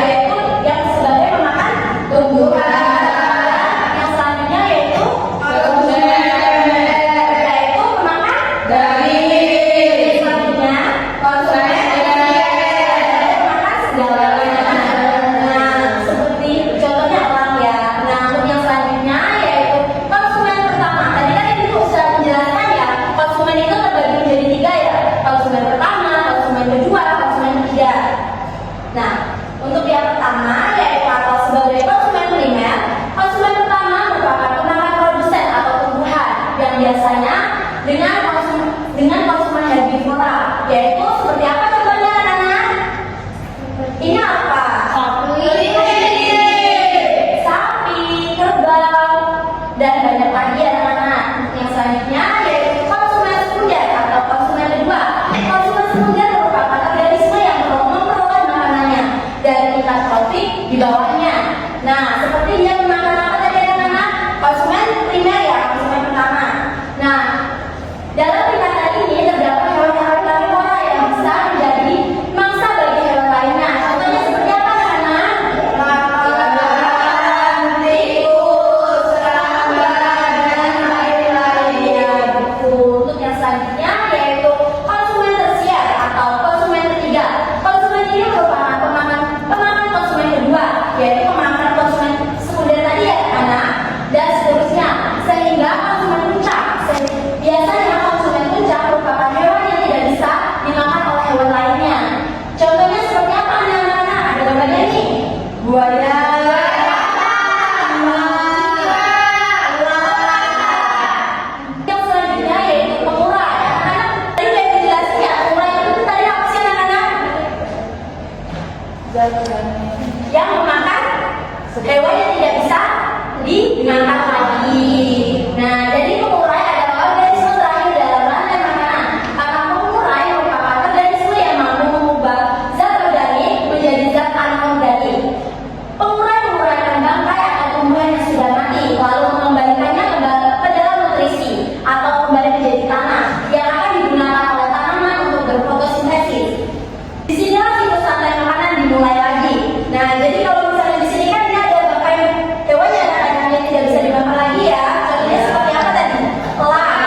yaitu yang sebagai pemakan tumbuhan. Yang selanjutnya yaitu yaitu pemakan daging. Selanjutnya konsumen pemakan segalanya. Nah, seperti contohnya orang ya. Nah, untuk yang selanjutnya yaitu konsumen pertama. Tadi kan itu sudah menjelaskan ya, konsumen itu terbagi menjadi 3 ya. Konsumen pertama, konsumen kedua, konsumen ketiga. Nah, untuk yang pertama yaitu atau sebagai konsumen primer, konsumen pertama merupakan pemakan produsen atau tumbuhan yang biasanya dengan konsumen herbivora, yaitu seperti apa contohnya anak-anak? Ini apa? Sapi, kerbau, dan banyak lagi anak-anak. Yang selanjutnya yaitu konsumen sekunder atau konsumen kedua. Konsumen sekunder merupakan organisme yang memperoleh makanannya dari tingkat tropik di bawahnya. Nah, seperti dia memakan apa tadi anak-anak? Konsumen primer ya, konsumen pertama. Nah, dalam tingkatan ini terdapat hewan-hewan karnivora yang bisa menjadi mangsa bagi hewan lainnya. Contohnya seperti apa anak-anak? Tikus, serangga, dan lain-lainnya. Untuk yang selanjutnya yaitu konsumen tersier atau konsumen ketiga. Konsumen ini merupakan pemakan konsumen kedua, yaitu pemakan konsumen sekunder tadi ya anak, dan seterusnya sehingga konsumen puncak. Biasanya konsumen puncak merupakan hewan yang tidak bisa dimakan oleh hewan lainnya. Contohnya seperti apa anak-anak? Ada gambarnya nih. Buaya. Yang selanjutnya yaitu pengurai. Anak-anak tadi udah dijelasin ya, pengurai itu tadi apa sih anak-anak? Yang memakan hewan yang tidak bisa dimakan lagi. Nah, jadi pengurai adalah organisme terakhir dalam rantai makanan. Karena pengurai merupakan organisme yang mampu mengubah zat organik menjadi zat anorganik. Pengurai menguraikan bangkai atau tumbuhan yang sudah mati, lalu mengembalikannya ke dalam nutrisi atau kembali menjadi tanah yang akan digunakan oleh tanaman untuk berfotosintesis. Disinilah siklus rantai makanan dimulai lagi. Nah, jadi kalau misalnya di sini kan dia ada bangkai hewan yang kadang-kadang tidak bisa dimakan lagi ya. Contohnya seperti apa tadi? Elang.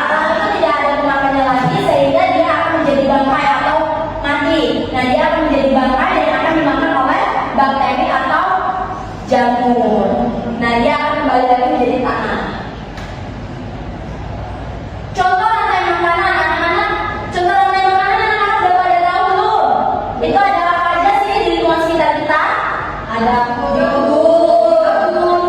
Elang itu tidak ada pemakannya lagi sehingga dia akan menjadi bangkai atau mati. Nah, dia akan menjadi bangkai yang akan dimakan oleh bakteri atau jamur. Nah, dia akan kembali lagi menjadi tanah. Contoh rantai makanan anak-anak. Contoh rantai makanan anak-anak udah pada tahu belum? Itu ada apa aja sih di lingkungan sekitar kita? Ada kebun,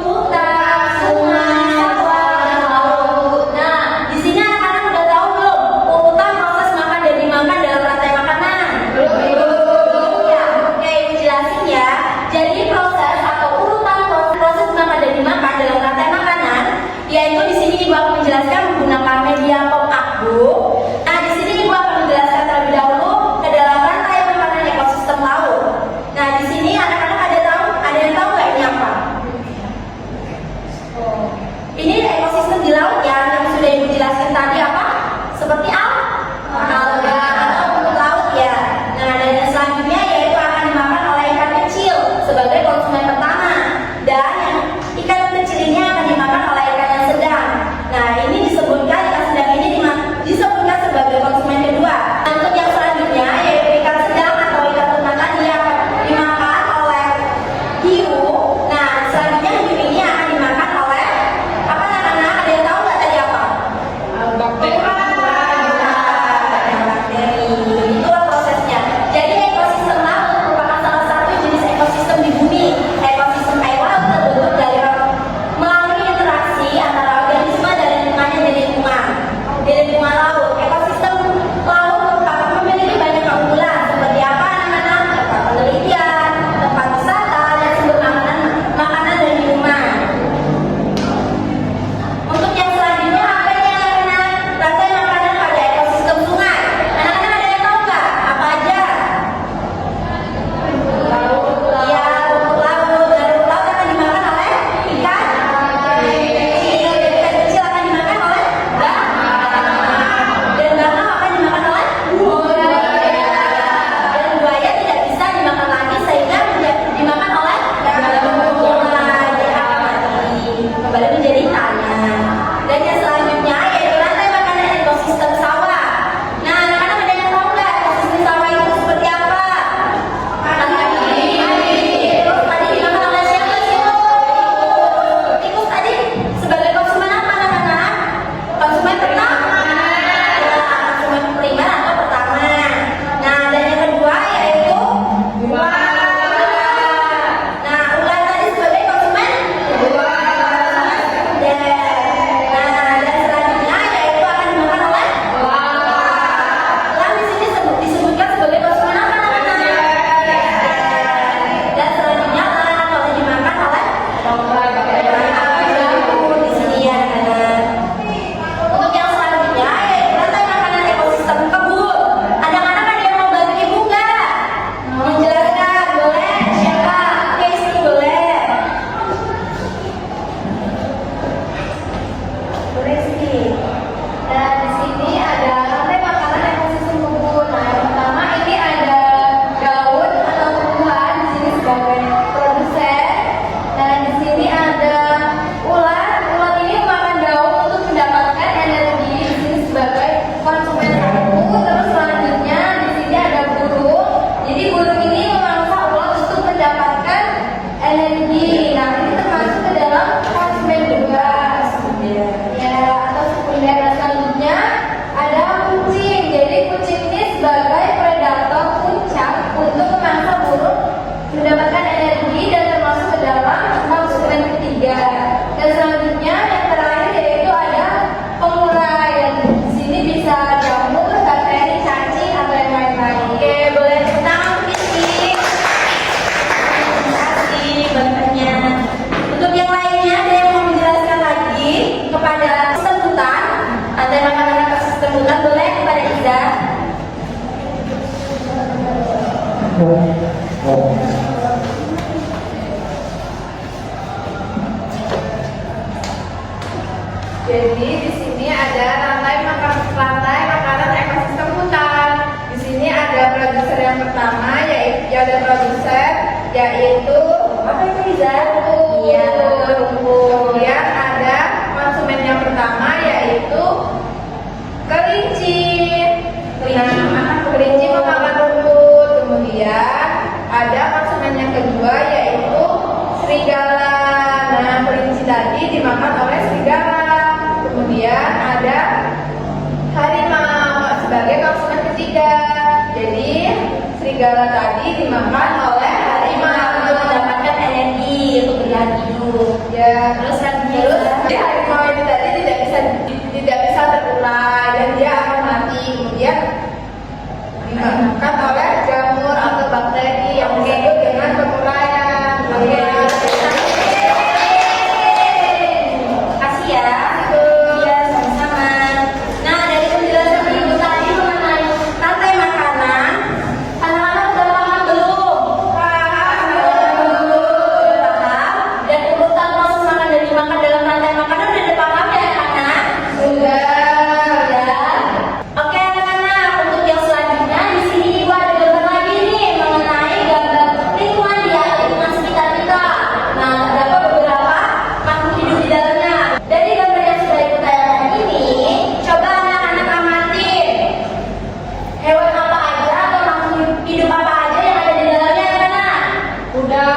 hutan, sungai, sawah, dan laut. Nah, di sini anak-anak udah tahu belum urutan proses makan dan dimakan dalam rantai makanan? Belum. Ya, Jadi di sini ada rantai makanan ekosistem hutan. Di sini ada produser yang pertama, yaitu Apa itu Liza? rumput. Iya, rumput. Kemudian ada konsumen yang pertama, yaitu kelinci. Kelinci memakan rumput. Kemudian ada konsumen yang kedua, yaitu serigala. Nah, kelinci tadi dimakan oleh serigala. Kemudian ada harimau sebagai konsumen ketiga. Jadi serigala tadi dimakan oleh harimau Untuk mendapatkan energi untuk bertahan hidup. ya. Terus Jadi harimau ini tadi tidak bisa terurai dan dia akan mati. Kemudian dimakan oleh jamur atau bakteri yang disebut dengan penguraian. kasih ya. Iya, sama-sama. Nah, dari penjelasan Ibu tadi mengenai rantai makanan, anak-anak udah paham belum? Paham. Dan urutan proses makan dan dimakan dalam rantai makanan udah dipaham ya, anak-anak? Sudah. Oke, anak-anak, untuk yang selanjutnya di sini Ibu ada gambar lagi nih mengenai gambar lingkungan lingkungan sekitar kita. Nah, terdapat beberapa makhluk hidup di dalamnya. Dari gambar yang sudah Ibu tayangkan ini, coba anak-anak amatin hewan apa aja atau makhluk hidup apa aja yang ada di dalamnya, anak-anak. Udah.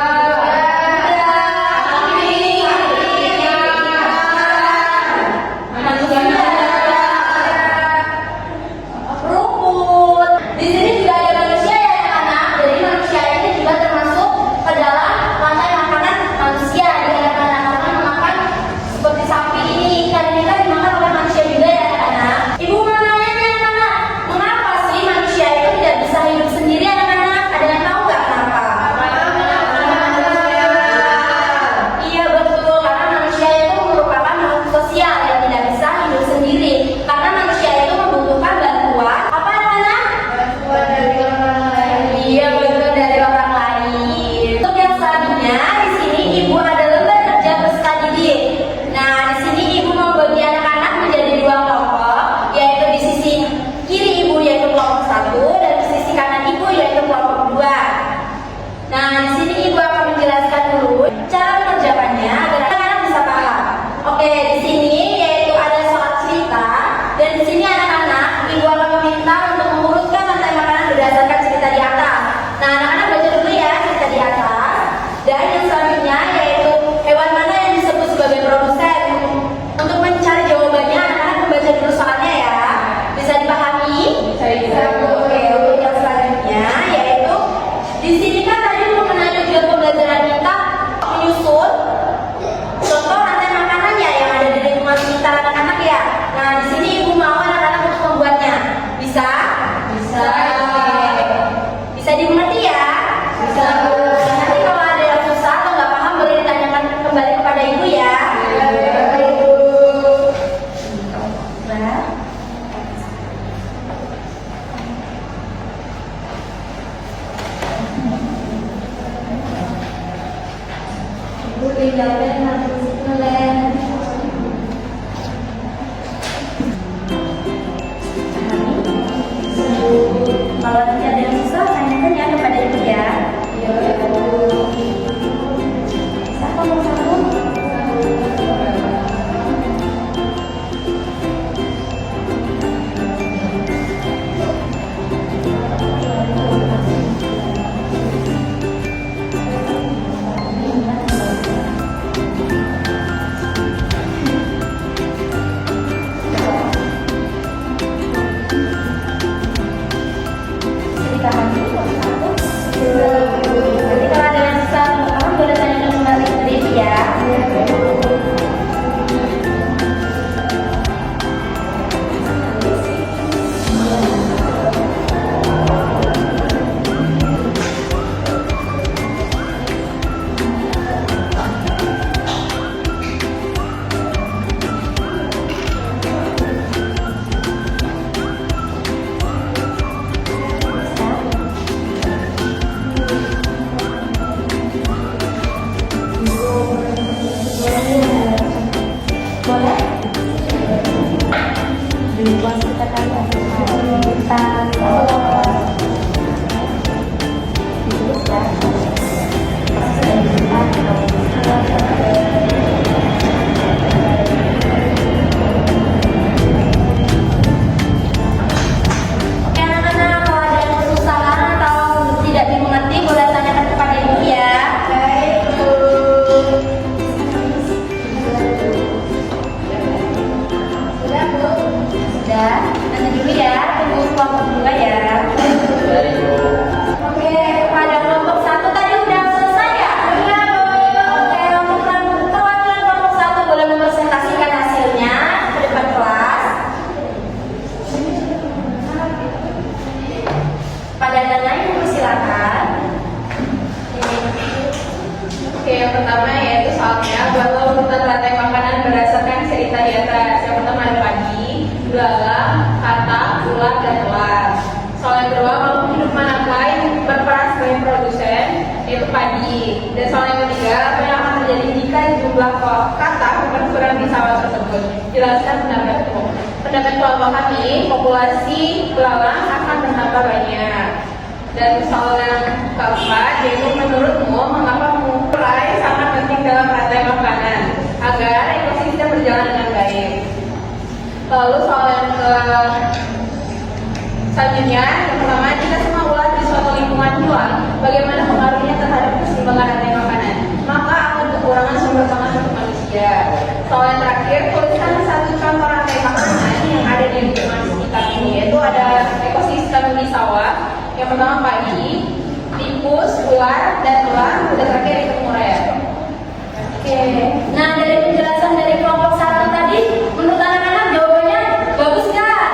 Rumput. Di sini juga ada manusia ya anak-anak. Jadi manusia ini juga termasuk ke dalam rantai makanan manusia. Di mana anak-anak memakan seperti sapi ini, ikan ini kan dimakan oleh manusia juga ya anak-anak. Ibu mau nanya nih anak-anak, mengapa sih manusia itu tidak bisa hidup sendiri anak-anak? Ada yang tahu nggak kenapa? Iya betul, karena manusia itu merupakan makhluk sosial yang tidak bisa hidup sendiri. Karena manusia itu membutuhkan bantuan apa anak-anak? Bantuan dari orang lain. Iya betul, dari orang lain. Untuk yang selanjutnya di sini Ibu ada lembar kerja berskala dit. Nah di sini Ibu membagi anak-anak menjadi dua kelompok, yaitu di sisi kiri Ibu yaitu kelompok 1 dan di sisi kanan Ibu yaitu kelompok 2. Nah di sini Ibu akan menjelaskan dulu cara pengerjaannya agar anak-anak bisa paham. Oke, di sini yaitu ada soal cerita dan di sini anak-anak Ibu akan meminta untuk mengurutkan rantai makanan berdasarkan cerita di atas. Nah, anak-anak baca dulu ya cerita di atas. Dan yang selanjutnya yaitu hewan mana yang disebut sebagai produsen. Untuk mencari jawabannya anak-anak membaca dulu soalnya ya. Bisa dipahami? Bisa. Oke, untuk yang selanjutnya yaitu di sini kan tadi mengenai tujuan pembelajaran kita menyusun contoh rantai makanannya yang ada di lingkungan sekitar anak-anak ya. Nah, di sini Ibu mau anak-anak untuk membuatnya. Bisa? Bisa. Bisa dimengerti ya? Bisa. Nanti kalau ada yang susah atau nggak paham boleh ditanyakan kembali kepada Ibu ya. Nah. Ibu dijawabin harus ngelem. Kalau nanti ada yang susah, tanyakan ya kepada Ibu ya. Siapa mau satu? kita di atas. Yang pertama ada padi, belalang, katak, ulat, dan elang. Soal yang kedua, makhluk hidup manakah yang berperan sebagai produsen, yaitu padi. Dan soal yang ketiga, apa yang akan terjadi jika jumlah katak berkurang di sawah tersebut? Jelaskan pendapatmu. Pendapat kelompok kami, populasi belalang akan bertambah banyak. Dan soal yang keempat, yaitu menurutmu mengapa mengurai sangat penting dalam rantai makanan agar ekosistem berjalan dengan baik. Lalu soal yang selanjutnya, yang pertama, jika semua ulat di suatu lingkungan hilang, bagaimana pengaruhnya terhadap keseimbangan rantai makanan? Maka akan kekurangan sumber pangan untuk manusia. Soal yang terakhir, tuliskan satu contoh rantai makanan yang ada di lingkungan sekitar ini, yaitu ada ekosistem di sawah. Yang pertama padi, tikus, ular, dan elang. Dan terakhir itu Muraya. Oke. Nah, dari penjelasan dari kelompok 1 tadi, menurut anak-anak jawabannya bagus nggak?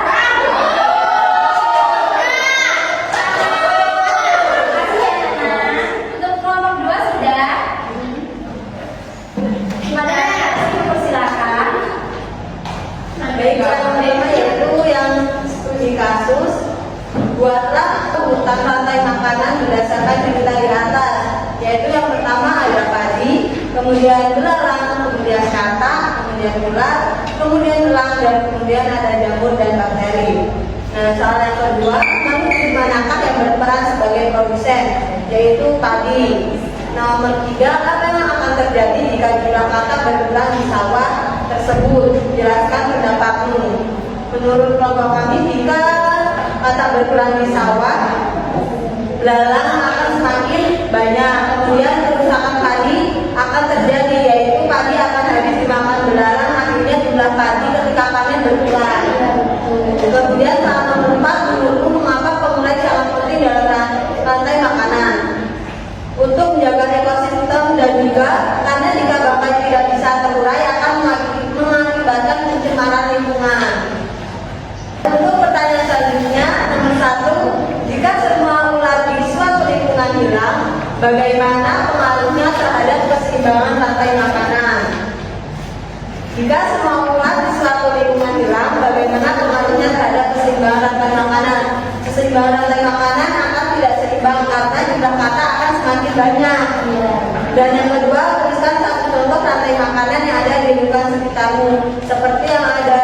Makasih ya, anak. Untuk kelompok 2 sudah. Gimana? Persilakan. Baik, yang pertama yaitu yang studi kasus. Buatlah urutan rantai makanan berdasarkan cerita di atas, yaitu yang pertama ada padi, kemudian belalang, kemudian katak, kemudian ulat, kemudian elang, dan kemudian ada jamur dan bakteri. Nah, soal yang kedua, makhluk hidup manakah yang berperan sebagai produsen, yaitu padi. Nomor 3, apa yang akan terjadi jika jumlah katak berkurang di sawah tersebut? Jelaskan pendapatmu. Menurut kelompok kami, jika katak berkurang di sawah, belalang akan semakin banyak. Kemudian kerusakan padi akan terjadi, yaitu padi akan habis dimakan belalang, akhirnya jumlah padi ketika panen berkurang. Kemudian soal nomor 4, menurutmu mengapa pengurai sangat penting dalam rantai makanan? Untuk menjaga ekosistem dan juga karena jika bangkai tidak bisa terurai akan mengakibatkan pencemaran lingkungan. Untuk pertanyaan selanjutnya, nomor 1, jika semua ulat di suatu lingkungan hilang, bagaimana pengaruhnya terhadap keseimbangan rantai makanan? Jika semua ulat di suatu lingkungan hilang, bagaimana pengaruhnya terhadap keseimbangan rantai makanan? Keseimbangan rantai makanan akan tidak seimbang karena jumlah kata akan semakin banyak. Dan yang kedua, tuliskan satu contoh rantai makanan yang ada di lingkungan sekitarmu, seperti yang ada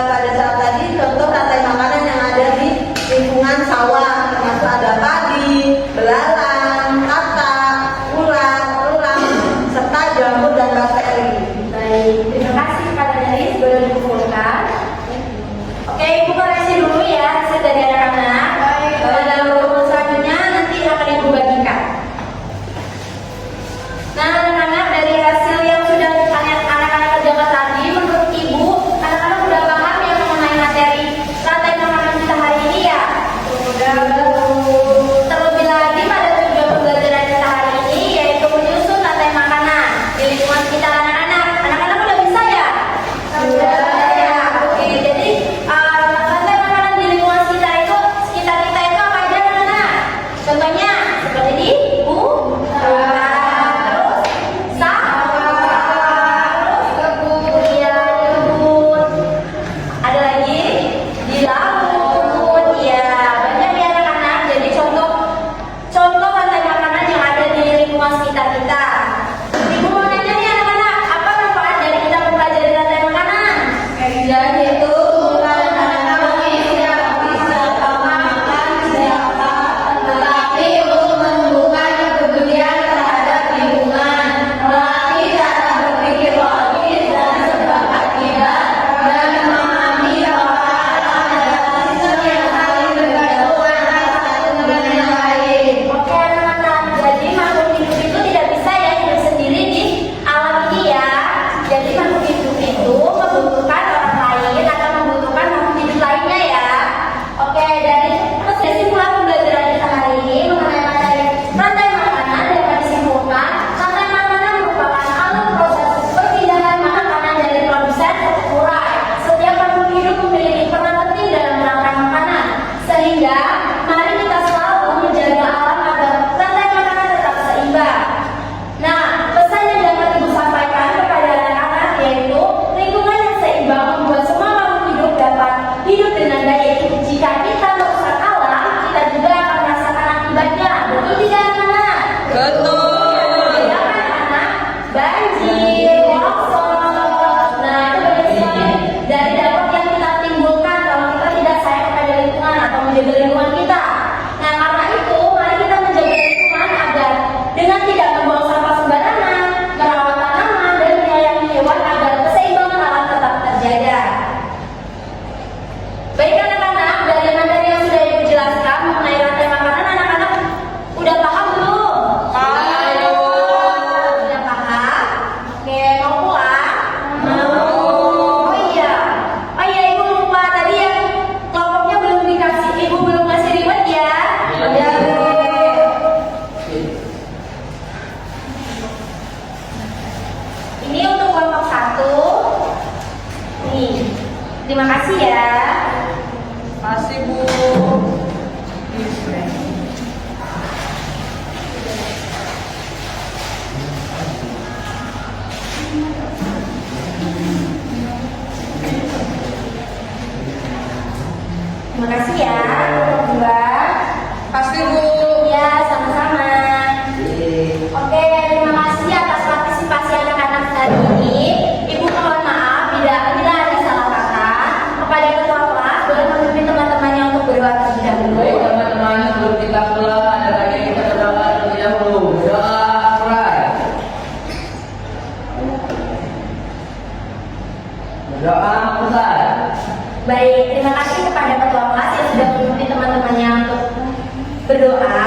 pada saat tadi, contoh rantai makanan yang ada di lingkungan sawah, termasuk ada padi, belalang, katak, ulat, elang, serta jamur dan bakteri. Baik, terima kasih kepada Neris, boleh dikumpulkan. Oke, Ibu koreksi dulu ya hasil dari anak-anak. Pada urutan selanjutnya nanti akan Ibu bagikan. Nah, anak-anak, dari hasil yang sudah anak-anak kerjakan tadi, menurut Ibu Terima kasih ya. Kasih Bu. Terima kasih ya. Berdua. Kasih Bu. Ya, sama-sama. Oke, terima kasih atas partisipasi anak-anak hari ini. Ibu mohon maaf bila ada salah kata. Kepada ketua kelas, boleh memimpin teman-temannya untuk berdoa terlebih dahulu. Baik teman-teman, sebelum kita pulang ada lagi kita berdoa terlebih dahulu. Doa mulai. Doa besar. Baik, terima kasih kepada ketua kelas yang sudah memimpin teman-temannya untuk berdoa.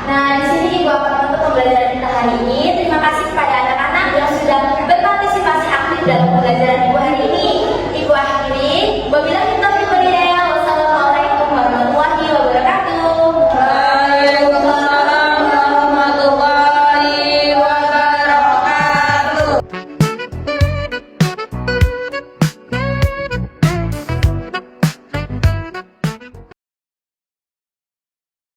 Nah, di sini Ibu akan menutup pembelajaran kita hari ini. Terima kasih kepada anak-anak yang sudah berpartisipasi aktif dalam pembelajaran Ibu hari